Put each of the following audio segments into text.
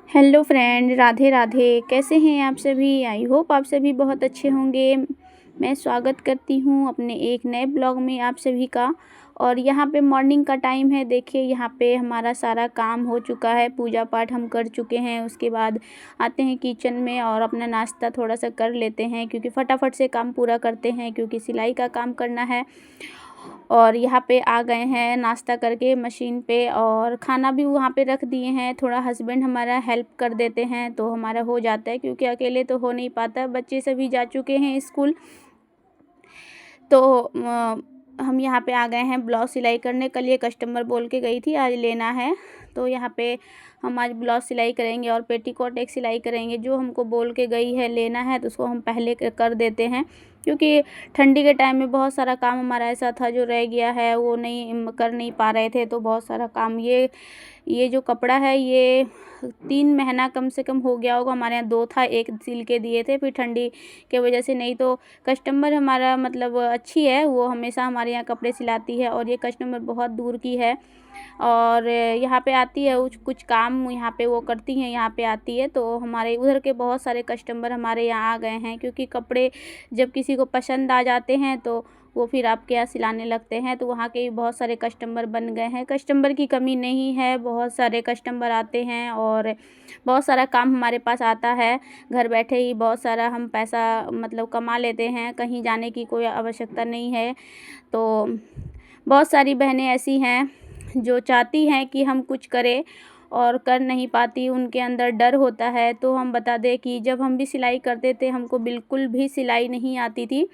Hello friend, Radhe Radhe. कैसे हैं आप सभी? आई होप आप सभी बहुत अच्छे होंगे। मैं स्वागत करती हूँ अपने एक नए ब्लॉग में आप सभी का। और यहाँ पे मॉर्निंग का टाइम है। देखिए यहाँ पे हमारा सारा काम हो चुका है, पूजा पाठ हम कर चुके हैं। उसके बाद आते हैं किचन में और अपना नाश्ता थोड़ा सा कर लेते हैं, क्योंकि फटाफट से काम पूरा करते हैं, क्योंकि सिलाई का काम करना है। और यहाँ पे आ गए हैं नाश्ता करके मशीन पे, और खाना भी वहाँ पे रख दिए हैं। थोड़ा हस्बैंड हमारा हेल्प कर देते हैं तो हमारा हो जाता है, क्योंकि अकेले तो हो नहीं पाता। बच्चे सभी जा चुके हैं स्कूल। तो हम यहाँ पे आ गए हैं ब्लाउज सिलाई करने। कल ये कस्टमर बोल के गई थी आज लेना है, तो यहाँ पे हम आज ब्लाउज सिलाई करेंगे और पेटीकोट एक सिलाई करेंगे। जो हमको बोल के गई है लेना है तो उसको हम पहले कर देते हैं, क्योंकि ठंडी के टाइम में बहुत सारा काम हमारा ऐसा था जो रह गया है, वो नहीं कर नहीं पा रहे थे। तो बहुत सारा काम ये जो कपड़ा है ये 3 महीना कम से कम हो गया होगा। हमारे यहाँ 2 था, एक सिल के दिए थे, फिर ठंडी के वजह से नहीं। तो कस्टमर हमारा मतलब अच्छी है, वो हमेशा हमारे यहाँ कपड़े सिलाती है। और ये कस्टमर बहुत दूर की है और यहाँ पे आती है, कुछ काम यहाँ पे वो करती हैं, यहाँ पे आती है। तो हमारे उधर के बहुत सारे कस्टमर हमारे यहाँ आ गए हैं, क्योंकि कपड़े जब किसी को पसंद आ जाते हैं तो वो फिर आपके यहाँ सिलाने लगते हैं। तो वहाँ के भी बहुत सारे कस्टमर बन गए हैं। कस्टमर की कमी नहीं है, बहुत सारे कस्टमर आते हैं और बहुत सारा काम हमारे पास आता है। घर बैठे ही बहुत सारा हम पैसा मतलब कमा लेते हैं, कहीं जाने की कोई आवश्यकता नहीं है। तो बहुत सारी बहनें ऐसी हैं जो चाहती हैं कि हम कुछ करें और कर नहीं पाती, उनके अंदर डर होता है। तो हम बता दें कि जब हम भी सिलाई करते थे हमको बिल्कुल भी सिलाई नहीं आती थी।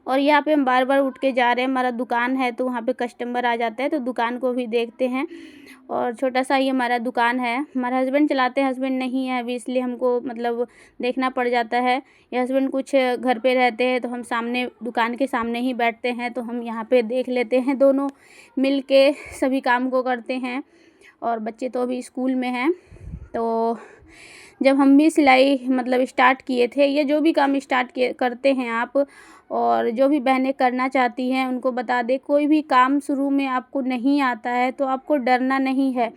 और यहाँ पे हम बार बार उठ के जा रहे हैं, हमारा दुकान है तो वहाँ पे कस्टमर आ जाता है तो दुकान को भी देखते हैं। और छोटा सा ही हमारा दुकान है, हमारा हस्बैंड चलाते हैं, हस्बैंड नहीं है अभी, इसलिए हमको मतलब देखना पड़ जाता है। ये हस्बैंड कुछ घर पे रहते हैं तो हम सामने दुकान के सामने ही बैठते हैं, तो हम यहाँ पे देख लेते हैं, दोनों मिल के सभी काम को करते हैं। और बच्चे तो अभी स्कूल में हैं। तो जब हम भी सिलाई मतलब स्टार्ट किए थे, या जो भी काम स्टार्ट किए करते हैं आप, और जो भी बहनें करना चाहती हैं उनको बता दें, कोई भी काम शुरू में आपको नहीं आता है तो आपको डरना नहीं है।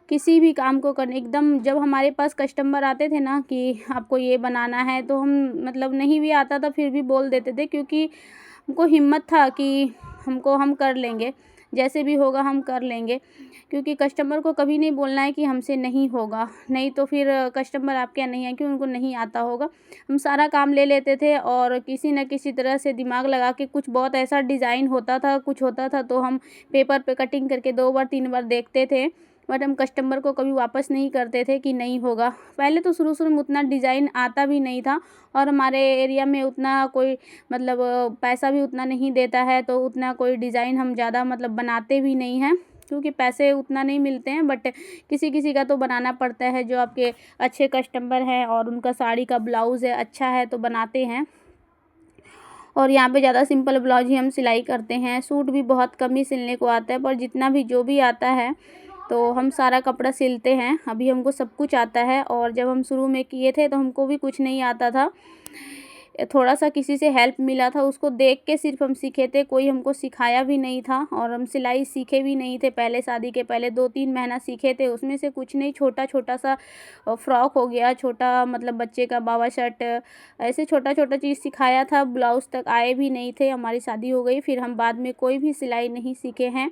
किसी भी काम को करने एकदम, जब हमारे पास कस्टमर आते थे ना कि आपको ये बनाना है, तो हम मतलब नहीं भी आता था फिर भी बोल देते थे, क्योंकि हमको हिम्मत था कि हम कर लेंगे, जैसे भी होगा हम कर लेंगे। क्योंकि कस्टमर को कभी नहीं बोलना है कि हमसे नहीं होगा, नहीं तो फिर कस्टमर आपके यहाँ नहीं है कि उनको नहीं आता होगा। हम सारा काम ले लेते थे और किसी न किसी तरह से दिमाग लगा के, कुछ बहुत ऐसा डिज़ाइन होता था, कुछ होता था तो हम पेपर पे कटिंग करके 2 बार 3 बार देखते थे, बट हम कस्टमर को कभी वापस नहीं करते थे कि नहीं होगा। पहले तो शुरू में उतना डिज़ाइन आता भी नहीं था, और हमारे एरिया में उतना कोई मतलब पैसा भी उतना नहीं देता है, तो उतना कोई डिज़ाइन हम ज़्यादा मतलब बनाते भी नहीं हैं, क्योंकि पैसे उतना नहीं मिलते हैं। बट किसी किसी का तो बनाना पड़ता है, जो आपके अच्छे कस्टमर हैं और उनका साड़ी का ब्लाउज़ है अच्छा है तो बनाते हैं। और यहाँ पे ज़्यादा सिंपल ब्लाउज ही हम सिलाई करते हैं। सूट भी बहुत कम ही सिलने को आता है, पर जितना भी जो भी आता है तो हम सारा कपड़ा सिलते हैं। अभी हमको सब कुछ आता है, और जब हम शुरू में किए थे तो हमको भी कुछ नहीं आता था। थोड़ा सा किसी से हेल्प मिला था, उसको देख के सिर्फ हम सीखे थे, कोई हमको सिखाया भी नहीं था। और हम सिलाई सीखे भी नहीं थे पहले, शादी के पहले 2-3 महीना सीखे थे, उसमें से कुछ नहीं, छोटा छोटा सा फ्रॉक हो गया, छोटा मतलब बच्चे का बाबा शर्ट, ऐसे छोटा छोटा चीज़ सिखाया था। ब्लाउज तक आए भी नहीं थे, हमारी शादी हो गई, फिर हम बाद में कोई भी सिलाई नहीं सीखे हैं।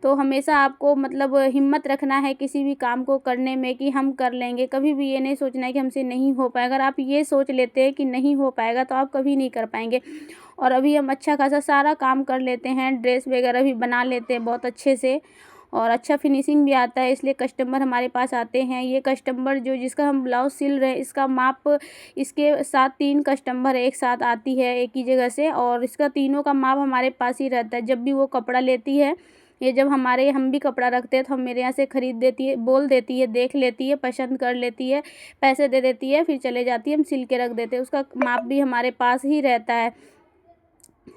तो हमेशा आपको मतलब हिम्मत रखना है किसी भी काम को करने में, कि हम कर लेंगे। कभी भी ये नहीं सोचना है कि हमसे नहीं हो पाएगा। अगर आप ये सोच लेते हैं कि नहीं हो पाएगा तो आप कभी नहीं कर पाएंगे। और अभी हम अच्छा खासा सारा काम कर लेते हैं, ड्रेस वगैरह भी बना लेते हैं बहुत अच्छे से, और अच्छा फिनिशिंग भी आता है, इसलिए कस्टमर हमारे पास आते हैं। ये कस्टमर जो जिसका हम ब्लाउज सिल रहे हैं, इसका माप, इसके साथ 3 कस्टमर एक साथ आती है एक ही जगह से, और इसका तीनों का माप हमारे पास ही रहता है। जब भी वो कपड़ा लेती है, ये जब हम भी कपड़ा रखते हैं तो हम मेरे यहाँ से ख़रीद देती है, बोल देती है, देख लेती है, पसंद कर लेती है, पैसे दे देती है, फिर चले जाती है, हम सिल के रख देते हैं। उसका माप भी हमारे पास ही रहता है,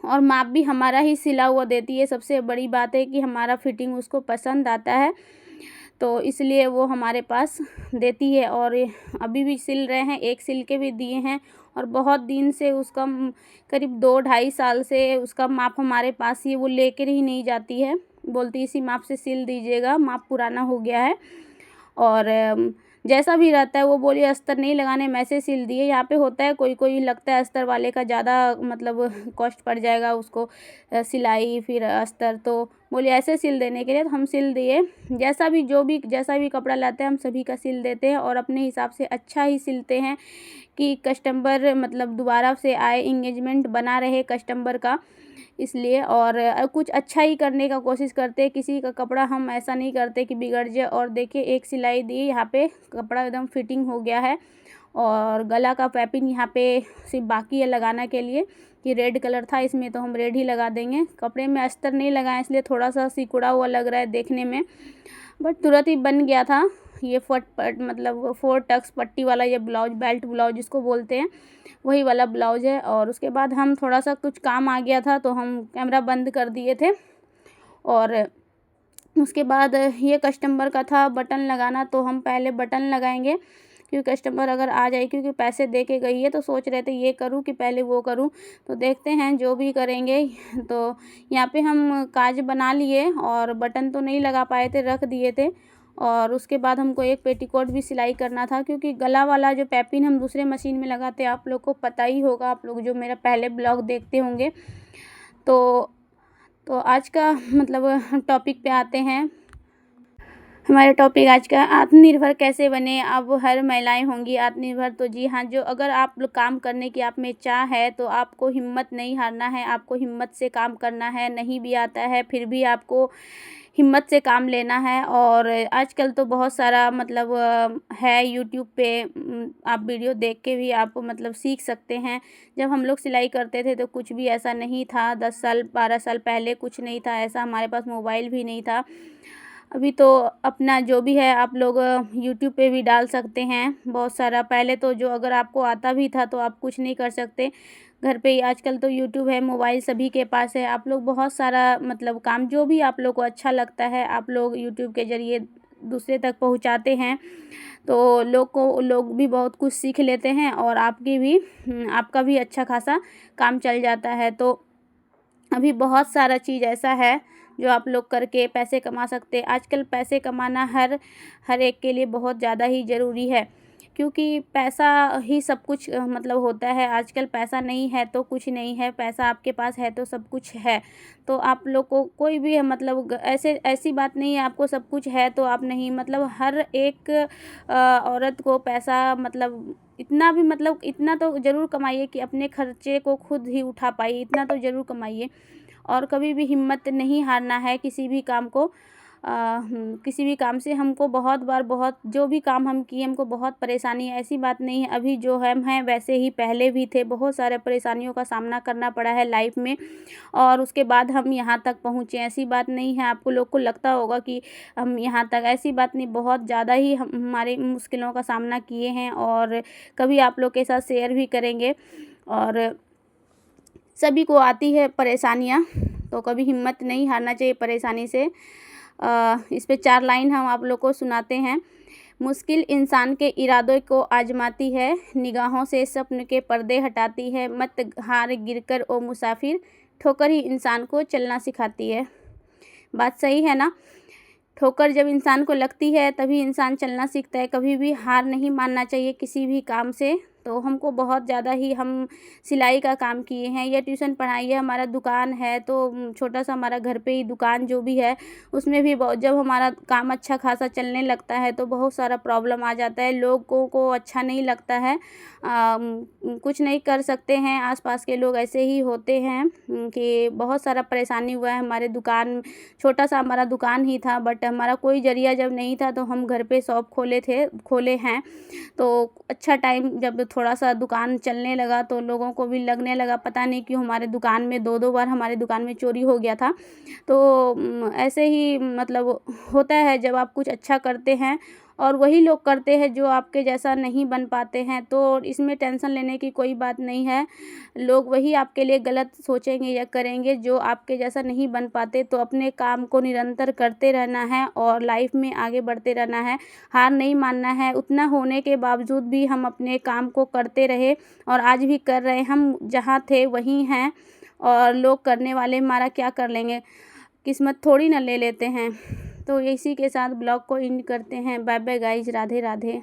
और माप भी हमारा ही सिला हुआ देती है। सबसे बड़ी बात है कि हमारा फिटिंग उसको पसंद आता है, तो इसलिए वो हमारे पास देती है। और अभी भी सिल रहे हैं, एक सिल के भी दिए हैं, और बहुत दिन से उसका करीब 2-2.5 साल से उसका माप हमारे पास ही, वो लेकर ही नहीं जाती है, बोलती इसी माप से सिल दीजिएगा, माप पुराना हो गया है। और जैसा भी रहता है वो बोली अस्तर नहीं लगाने, हम ऐसे सिल दिए। यहाँ पे होता है कोई कोई लगता है अस्तर वाले का ज़्यादा मतलब कॉस्ट पड़ जाएगा उसको सिलाई फिर अस्तर, तो बोली ऐसे सिल देने के लिए, तो हम सिल दिए। जैसा भी कपड़ा लाते हैं हम सभी का सिल देते हैं और अपने हिसाब से अच्छा ही सिलते हैं कि कस्टमर मतलब दोबारा से आए, इंगेजमेंट बना रहे कस्टमर का, इसलिए। और कुछ अच्छा ही करने का कोशिश करते हैं, किसी का कपड़ा हम ऐसा नहीं करते कि बिगड़ जाए। और देखिए एक सिलाई दी, यहाँ पे कपड़ा एकदम फिटिंग हो गया है और गला का पैपिंग यहाँ पे सिर्फ बाकी है लगाना के लिए, कि रेड कलर था इसमें तो हम रेड ही लगा देंगे। कपड़े में अस्तर नहीं लगाएं इसलिए थोड़ा सा सिकुड़ा हुआ लग रहा है देखने में, बट तुरंत ही बन गया था। ये मतलब 4 टक्स पट्टी वाला ये ब्लाउज, बेल्ट ब्लाउज जिसको बोलते हैं, वही वाला ब्लाउज है। और उसके बाद हम थोड़ा सा कुछ काम आ गया था तो हम कैमरा बंद कर दिए थे। और उसके बाद ये कस्टमर का था बटन लगाना, तो हम पहले बटन लगाएंगे क्योंकि कस्टमर अगर आ जाए, क्योंकि पैसे दे के गई है, तो सोच रहे थे ये करूँ कि पहले वो करूँ, तो देखते हैं जो भी करेंगे। तो यहाँ पे हम काज बना लिए और बटन तो नहीं लगा पाए थे, रख दिए थे। और उसके बाद हमको एक पेटीकोट भी सिलाई करना था, क्योंकि गला वाला जो पैपिन हम दूसरे मशीन में लगाते हैं, आप लोग को पता ही होगा, आप लोग जो मेरा पहले ब्लॉग देखते होंगे। तो आज का मतलब टॉपिक पे आते हैं। हमारा टॉपिक आज का आत्मनिर्भर कैसे बने। अब हर महिलाएं होंगी आत्मनिर्भर, तो जी हाँ, जो अगर आप लोग काम करने की आप में चाह है तो आपको हिम्मत नहीं हारना है, आपको हिम्मत से काम करना है। नहीं भी आता है फिर भी आपको हिम्मत से काम लेना है। और आजकल तो बहुत सारा मतलब है यूट्यूब पे, आप वीडियो देख के भी आप मतलब सीख सकते हैं। जब हम लोग सिलाई करते थे तो कुछ भी ऐसा नहीं था, 10 साल 12 साल पहले कुछ नहीं था ऐसा, हमारे पास मोबाइल भी नहीं था। अभी तो अपना जो भी है आप लोग यूट्यूब पे भी डाल सकते हैं बहुत सारा। पहले तो जो अगर आपको आता भी था तो आप कुछ नहीं कर सकते घर पे ही। आजकल तो यूट्यूब है, मोबाइल सभी के पास है, आप लोग बहुत सारा मतलब काम जो भी आप लोग को अच्छा लगता है आप लोग यूट्यूब के ज़रिए दूसरे तक पहुंचाते हैं, तो लोग भी बहुत कुछ सीख लेते हैं और आपका भी अच्छा खासा काम चल जाता है। तो अभी बहुत सारा चीज़ ऐसा है जो आप लोग करके पैसे कमा सकते हैं। आजकल पैसे कमाना हर एक के लिए बहुत ज़्यादा ही ज़रूरी है, क्योंकि पैसा ही सब कुछ मतलब होता है। आजकल पैसा नहीं है तो कुछ नहीं है, पैसा आपके पास है तो सब कुछ है। तो आप लोग को कोई भी मतलब ऐसी बात नहीं है आपको सब कुछ है तो आप नहीं, मतलब हर एक औरत को पैसा मतलब इतना तो ज़रूर कमाइए कि अपने खर्चे को खुद ही उठा पाइए, इतना तो ज़रूर कमाइए। और कभी भी हिम्मत नहीं हारना है किसी भी काम को। किसी भी काम से हमको बहुत जो भी काम हम किए हमको बहुत परेशानी है, ऐसी बात नहीं है। अभी जो हम हैं वैसे ही पहले भी थे, बहुत सारे परेशानियों का सामना करना पड़ा है लाइफ में और उसके बाद हम यहाँ तक पहुँचे। ऐसी बात नहीं है आपको लोग को लगता होगा कि हम यहाँ तक, ऐसी बात नहीं, बहुत ज़्यादा ही हमारी मुश्किलों का सामना किए हैं और कभी आप लोग के साथ शेयर भी करेंगे। और सभी को आती है परेशानियाँ, तो कभी हिम्मत नहीं हारना चाहिए परेशानी से। इस पे 4 लाइन हम आप लोग को सुनाते हैं। मुश्किल इंसान के इरादों को आजमाती है, निगाहों से सपन के पर्दे हटाती है। मत हार गिरकर ओ मुसाफिर, ठोकर ही इंसान को चलना सिखाती है। बात सही है ना। ठोकर जब इंसान को लगती है तभी इंसान चलना सीखता है। कभी भी हार नहीं मानना चाहिए किसी भी काम से। तो हमको बहुत ज़्यादा ही, हम सिलाई का काम किए हैं या ट्यूशन पढ़ाई है, हमारा दुकान है, तो छोटा सा हमारा घर पे ही दुकान जो भी है उसमें भी जब हमारा काम अच्छा खासा चलने लगता है तो बहुत सारा प्रॉब्लम आ जाता है, लोगों को अच्छा नहीं लगता है। कुछ नहीं कर सकते हैं, आसपास के लोग ऐसे ही होते हैं कि बहुत सारा परेशानी हुआ है। हमारे दुकान, छोटा सा हमारा दुकान ही था, बट हमारा कोई जरिया जब नहीं था तो हम घर पे शॉप खोले हैं। तो अच्छा टाइम जब थोड़ा सा दुकान चलने लगा तो लोगों को भी लगने लगा पता नहीं क्यों हमारे दुकान में 2-2 बार हमारे दुकान में चोरी हो गया था। तो ऐसे ही मतलब होता है जब आप कुछ अच्छा करते हैं और वही लोग करते हैं जो आपके जैसा नहीं बन पाते हैं, तो इसमें टेंशन लेने की कोई बात नहीं है। लोग वही आपके लिए गलत सोचेंगे या करेंगे जो आपके जैसा नहीं बन पाते। तो अपने काम को निरंतर करते रहना है और लाइफ में आगे बढ़ते रहना है, हार नहीं मानना है। उतना होने के बावजूद भी हम अपने काम को करते रहे और आज भी कर रहे हैं। हम जहाँ थे वहीं हैं और लोग करने वाले हमारा क्या कर लेंगे, किस्मत थोड़ी ना ले लेते हैं। तो इसी के साथ ब्लॉग को एंड करते हैं। Bye bye guys, Radhe Radhe.